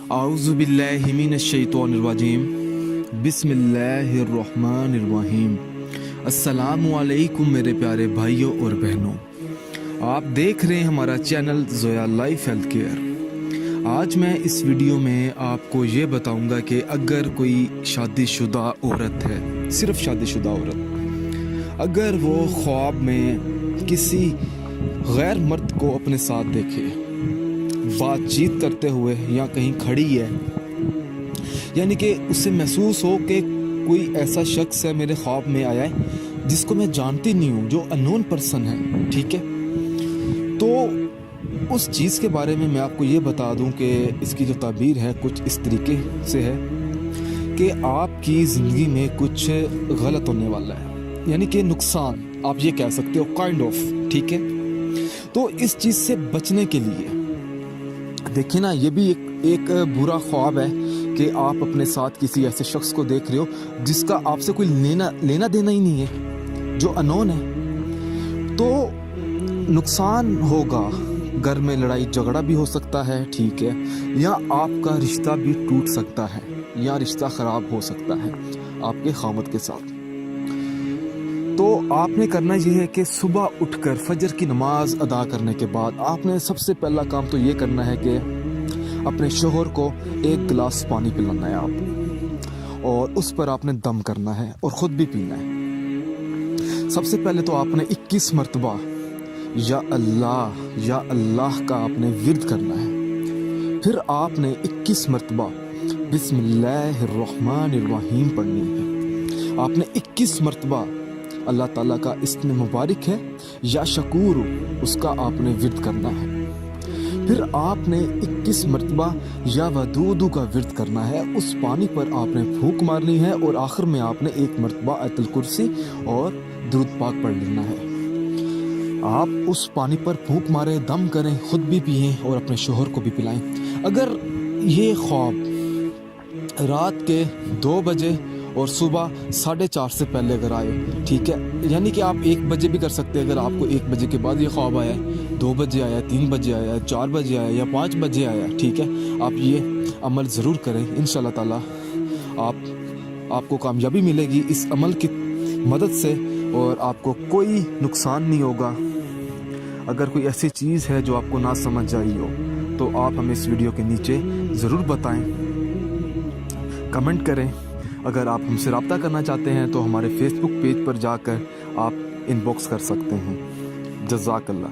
आऊज़ु बिल्लाहि मिनश्शैतानिर्रजीम बिस्मिल्लाहिर्रहमानिर्रहीम। अस्सलामु अलैकुम मेरे प्यारे भाइयों और बहनों, आप देख रहे हैं हमारा channel Zoya life health care. आज मैं इस वीडियो में आपको ये बताऊंगा कि अगर कोई शादीशुदा औरत है, सिर्फ शादीशुदा औरत, अगर वो ख्वाब में किसी गैर मर्द को अपने साथ देखे, बातचीत करते हुए या कहीं खड़ी है, यानी कि उसे महसूस हो कि कोई ऐसा शख्स है मेरे ख्वाब में आया है जिसको मैं जानती नहीं हूँ, जो अननोन पर्सन है, ठीक है। तो उस चीज़ के बारे में मैं आपको ये बता दूं कि इसकी जो ताबीर है कुछ इस तरीके से है कि आपकी ज़िंदगी में कुछ गलत होने वाला है, यानी कि नुकसान आप ये कह सकते हो, काइंड ऑफ, ठीक है। तो इस चीज़ से बचने के लिए देखिए ना, ये भी एक बुरा ख्वाब है कि आप अपने साथ किसी ऐसे शख्स को देख रहे हो जिसका आपसे कोई लेना देना ही नहीं है, जो अननोन है। तो नुकसान होगा, घर में लड़ाई झगड़ा भी हो सकता है, ठीक है, या आपका रिश्ता भी टूट सकता है, या रिश्ता ख़राब हो सकता है आपके खामद के साथ। तो आपने करना ये है कि सुबह उठकर फजर की नमाज अदा करने के बाद आपने सबसे पहला काम तो ये करना है कि अपने शोहर को एक गिलास पानी पिलाना है आपने, और उस पर आपने दम करना है और ख़ुद भी पीना है। सबसे पहले तो आपने 21 मरतबा या अल्लाह का आपने विर्द करना है। फिर आपने 21 मरतबा बिस्मिल्लाहिर्रहमानिर्रहीम पढ़नी है। आपने 21 मरतबा अल्लाह ताला का इस्म मुबारक है या शकूर, उसका आपने विर्द करना है। फिर आपने 21 मरतबा या वदूदू का विर्द करना है, उस पानी पर आपने फूंक मारनी है, और आखिर में आपने 1 मरतबा आयतुल कुर्सी और दुरूद पाक पढ़ लेना है। आप उस पानी पर फूंक मारें, दम करें, खुद भी पिएं और अपने शोहर को भी पिलाएं। अगर ये ख्वाब रात के 2 बजे और सुबह 4:30 से पहले अगर आए, ठीक है, यानी कि आप 1 बजे भी कर सकते हैं। अगर आपको 1 बजे के बाद ये ख्वाब आया है, 2 बजे आया, 3 बजे आया, 4 बजे आया या 5 बजे आया, ठीक है, आप ये अमल ज़रूर करें। इंशाल्लाह ताला आपको कामयाबी मिलेगी इस अमल की मदद से, और आपको कोई नुकसान नहीं होगा। अगर कोई ऐसी चीज़ है जो आपको ना समझ आई हो तो आप हमें इस वीडियो के नीचे ज़रूर बताएं, कमेंट करें। अगर आप हमसे रब्ता करना चाहते हैं तो हमारे फेसबुक पेज पर जाकर आप इनबॉक्स कर सकते हैं। जज़ाकल्लाह।